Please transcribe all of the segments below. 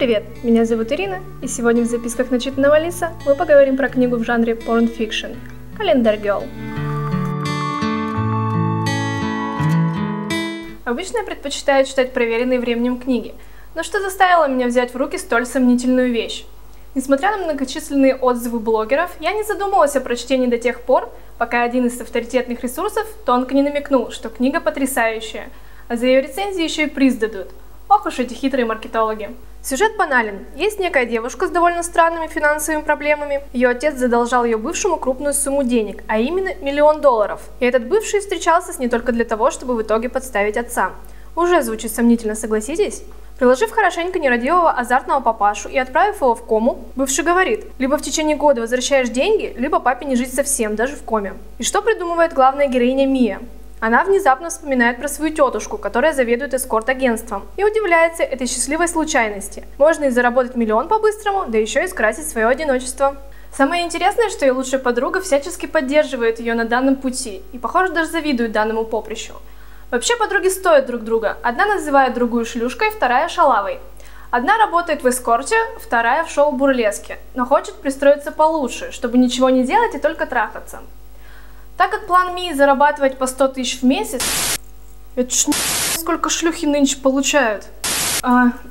привет! Меня зовут Ирина, и сегодня в записках начитанного лиса мы поговорим про книгу в жанре porn fiction «Calendar Girl». Обычно я предпочитаю читать проверенные временем книги, но что заставило меня взять в руки столь сомнительную вещь? Несмотря на многочисленные отзывы блогеров, я не задумывалась о прочтении до тех пор, пока один из авторитетных ресурсов тонко не намекнул, что книга потрясающая, а за ее рецензии еще и приз дадут. Ох уж эти хитрые маркетологи. Сюжет банален. Есть некая девушка с довольно странными финансовыми проблемами. Ее отец задолжал ее бывшему крупную сумму денег, а именно $1 000 000. И этот бывший встречался с ней только для того, чтобы в итоге подставить отца. Уже звучит сомнительно, согласитесь? Приложив хорошенько нерадивого азартного папашу и отправив его в кому, бывший говорит: либо в течение года возвращаешь деньги, либо папе не жить совсем, даже в коме. И что придумывает главная героиня Мия? Она внезапно вспоминает про свою тетушку, которая заведует эскорт-агентством, и удивляется этой счастливой случайности. Можно и заработать $1 000 000 по-быстрому, да еще и скрасить свое одиночество. Самое интересное, что ее лучшая подруга всячески поддерживает ее на данном пути, и, похоже, даже завидует данному поприщу. Вообще подруги стоят друг друга. Одна называет другую шлюшкой, вторая шалавой. Одна работает в эскорте, вторая в шоу-бурлеске, но хочет пристроиться получше, чтобы ничего не делать и только трахаться. Так как план Мии зарабатывать по 100 000 в месяц, это ж сколько шлюхи нынче получают.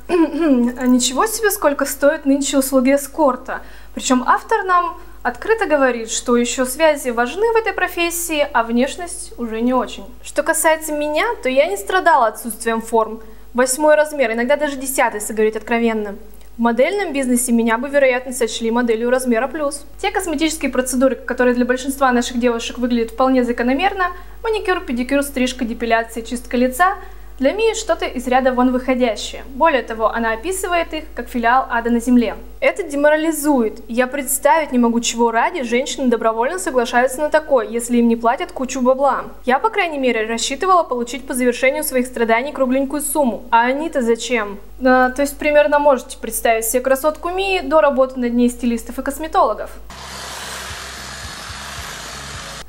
Ничего себе, сколько стоят нынче услуги эскорта. Причем автор нам открыто говорит, что еще связи важны в этой профессии, а внешность уже не очень. Что касается меня, то я не страдала отсутствием форм. 8 размер, иногда даже 10, если говорить откровенно. В модельном бизнесе меня бы, вероятно, сочли моделью размера плюс. Те косметические процедуры, которые для большинства наших девушек выглядят вполне закономерно, маникюр, педикюр, стрижка, депиляция, чистка лица, для Мии что-то из ряда вон выходящее. Более того, она описывает их как филиал ада на земле. Это деморализует. Я представить не могу, чего ради женщины добровольно соглашаются на такое, если им не платят кучу бабла. Я, по крайней мере, рассчитывала получить по завершению своих страданий кругленькую сумму. А они-то зачем? То есть примерно можете представить себе красотку Мии до работы над ней стилистов и косметологов.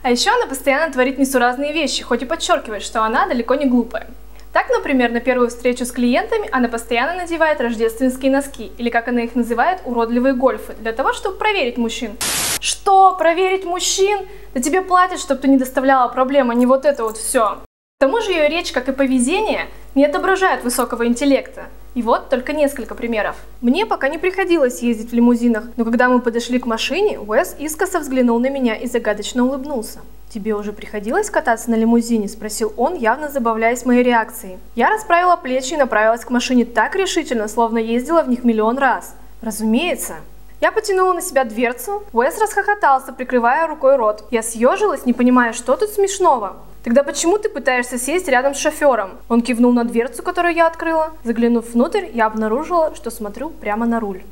А еще она постоянно творит несуразные вещи, хоть и подчеркивает, что она далеко не глупая. Так, например, на первую встречу с клиентами она постоянно надевает рождественские носки, или как она их называет, уродливые гольфы, для того, чтобы проверить мужчин. Что? Проверить мужчин? Да тебе платят, чтобы ты не доставляла проблем, а не вот это вот все. К тому же ее речь, как и поведение, не отображает высокого интеллекта. И вот только несколько примеров. Мне пока не приходилось ездить в лимузинах, но когда мы подошли к машине, Уэс искоса взглянул на меня и загадочно улыбнулся. «Тебе уже приходилось кататься на лимузине?» – спросил он, явно забавляясь моей реакцией. Я расправила плечи и направилась к машине так решительно, словно ездила в них 1 000 000 раз. Разумеется. Я потянула на себя дверцу, Уэс расхохотался, прикрывая рукой рот. Я съежилась, не понимая, что тут смешного. «Тогда почему ты пытаешься сесть рядом с шофером?» Он кивнул на дверцу, которую я открыла. Заглянув внутрь, я обнаружила, что смотрю прямо на руль.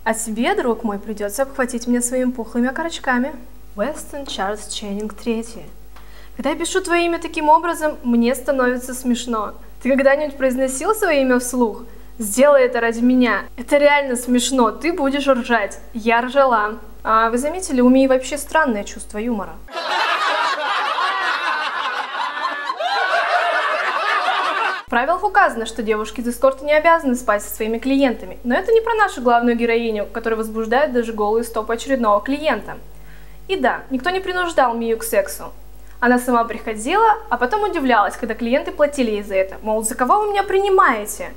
«А тебе, друг мой, придется обхватить меня своими пухлыми окорочками». Уэстон Чарльз Ченнинг III. Когда я пишу твое имя таким образом, мне становится смешно. Ты когда-нибудь произносил свое имя вслух? Сделай это ради меня. Это реально смешно, ты будешь ржать. Я ржала. А вы заметили, у Мии вообще странное чувство юмора. В правилах указано, что девушки из эскорта не обязаны спать со своими клиентами, но это не про нашу главную героиню, которая возбуждает даже голые стопы очередного клиента. И да, никто не принуждал Мию к сексу. Она сама приходила, а потом удивлялась, когда клиенты платили ей за это. Мол, за кого вы меня принимаете?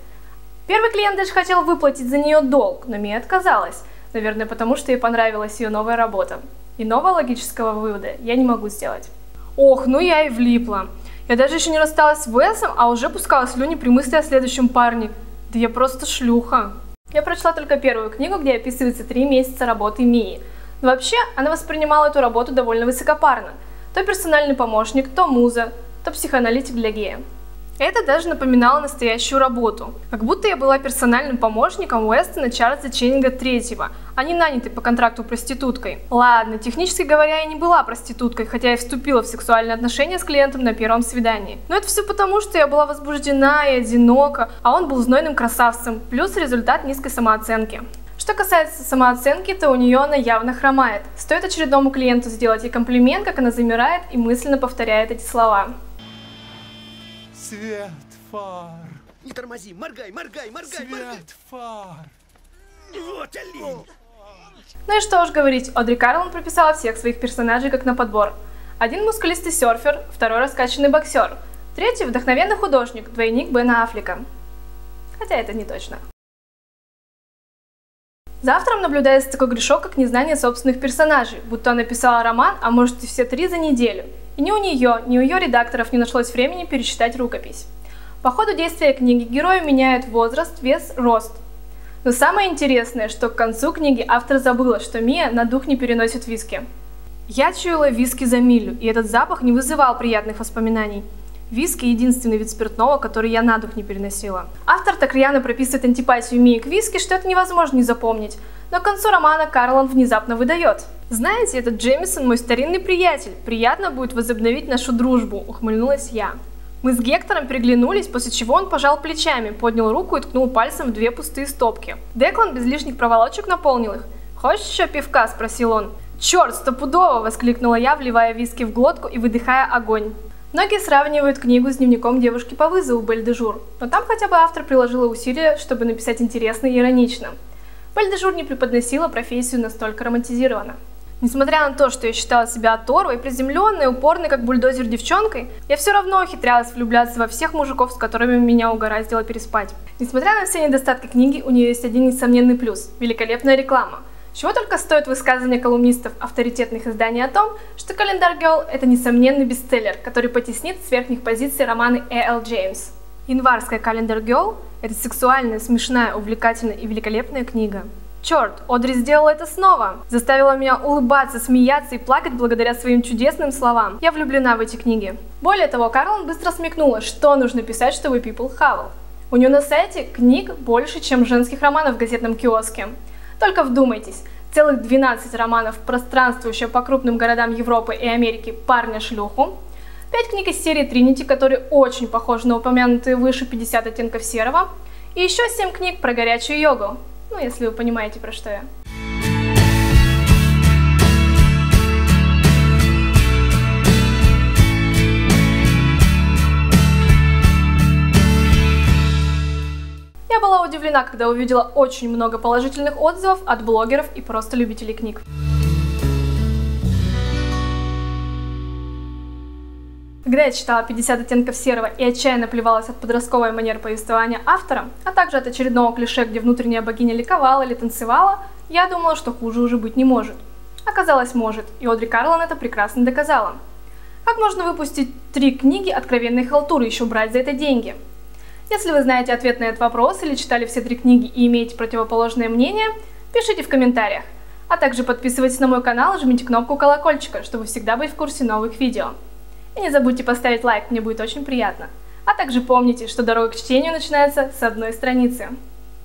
Первый клиент даже хотел выплатить за нее долг, но Мия отказалась. Наверное, потому что ей понравилась ее новая работа. Иного логического вывода я не могу сделать. Ох, ну я и влипла. Я даже еще не рассталась с Уэсом, а уже пускала слюни при мысли о следующем парне. Да я просто шлюха. Я прочла только первую книгу, где описывается 3 месяца работы Мии. Но вообще, она воспринимала эту работу довольно высокопарно. То персональный помощник, то муза, то психоаналитик для гея. Это даже напоминало настоящую работу. Как будто я была персональным помощником Уэстона Чарльза Ченнинга III, а не нанятой по контракту проституткой. Ладно, технически говоря, я не была проституткой, хотя и вступила в сексуальные отношения с клиентом на первом свидании. Но это все потому, что я была возбуждена и одинока, а он был знойным красавцем, плюс результат низкой самооценки. Что касается самооценки, то у нее она явно хромает. Стоит очередному клиенту сделать ей комплимент, как она замирает и мысленно повторяет эти слова. Свет фар. Не тормози, моргай, моргай, моргай, моргай. Свет фар. Вот олень! Ну и что уж говорить, Одри Карлон прописала всех своих персонажей как на подбор. Один мускулистый серфер, второй раскачанный боксер, третий вдохновенный художник, двойник Бена Аффлека. Хотя это не точно. За автором наблюдается такой грешок, как незнание собственных персонажей, будто она писала роман, а может и все 3 за неделю. И ни у нее, ни у ее редакторов не нашлось времени перечитать рукопись. По ходу действия книги герои меняют возраст, вес, рост. Но самое интересное, что к концу книги автор забыла, что Мия на дух не переносит виски. Я чуяла виски за милю, и этот запах не вызывал приятных воспоминаний. Виски – единственный вид спиртного, который я на дух не переносила. Автор так рьяно прописывает антипатию Мии к виски, что это невозможно не запомнить. Но к концу романа Карлон внезапно выдает: «Знаете, этот Джемисон мой старинный приятель. Приятно будет возобновить нашу дружбу», – ухмыльнулась я. Мы с Гектором переглянулись, после чего он пожал плечами, поднял руку и ткнул пальцем в 2 пустые стопки. Деклан без лишних проволочек наполнил их. «Хочешь еще пивка?» – спросил он. «Черт, стопудово!» – воскликнула я, вливая виски в глотку и выдыхая огонь. Многие сравнивают книгу с дневником девушки по вызову Бель де Жур, но там хотя бы автор приложила усилия, чтобы написать интересно и иронично. Бель де Жур не преподносила профессию настолько романтизированно. Несмотря на то, что я считала себя оторвой, приземленной, упорной, как бульдозер девчонкой, я все равно ухитрялась влюбляться во всех мужиков, с которыми меня угораздило переспать. Несмотря на все недостатки книги, у нее есть один несомненный плюс – великолепная реклама. Чего только стоит высказывание колумнистов авторитетных изданий о том, что «Календарь Girl» — это несомненный бестселлер, который потеснит с верхних позиций романы Э.Л. Джеймс. Январская «Календарь Girl» — это сексуальная, смешная, увлекательная и великолепная книга. Черт, Одри сделала это снова! Заставила меня улыбаться, смеяться и плакать благодаря своим чудесным словам. Я влюблена в эти книги. Более того, Карлон быстро смекнула, что нужно писать, чтобы people хавал. У нее на сайте книг больше, чем женских романов в газетном киоске. Только вдумайтесь, целых 12 романов, пространствующие по крупным городам Европы и Америки «Парня-шлюху», 5 книг из серии Тринити, которые очень похожи на упомянутые выше 50 оттенков серого, и еще 7 книг про горячую йогу. Ну, если вы понимаете, про что я. Я была удивлена, когда увидела очень много положительных отзывов от блогеров и просто любителей книг. Когда я читала 50 оттенков серого и отчаянно плевалась от подростковой манеры повествования автора, а также от очередного клише, где внутренняя богиня ликовала или танцевала, я думала, что хуже уже быть не может. Оказалось, может, и Одри Карлон это прекрасно доказала. Как можно выпустить 3 книги откровенной халтуры и еще брать за это деньги? Если вы знаете ответ на этот вопрос или читали все 3 книги и имеете противоположное мнение, пишите в комментариях. А также подписывайтесь на мой канал и жмите кнопку колокольчика, чтобы всегда быть в курсе новых видео. И не забудьте поставить лайк, мне будет очень приятно. А также помните, что дорога к чтению начинается с одной страницы.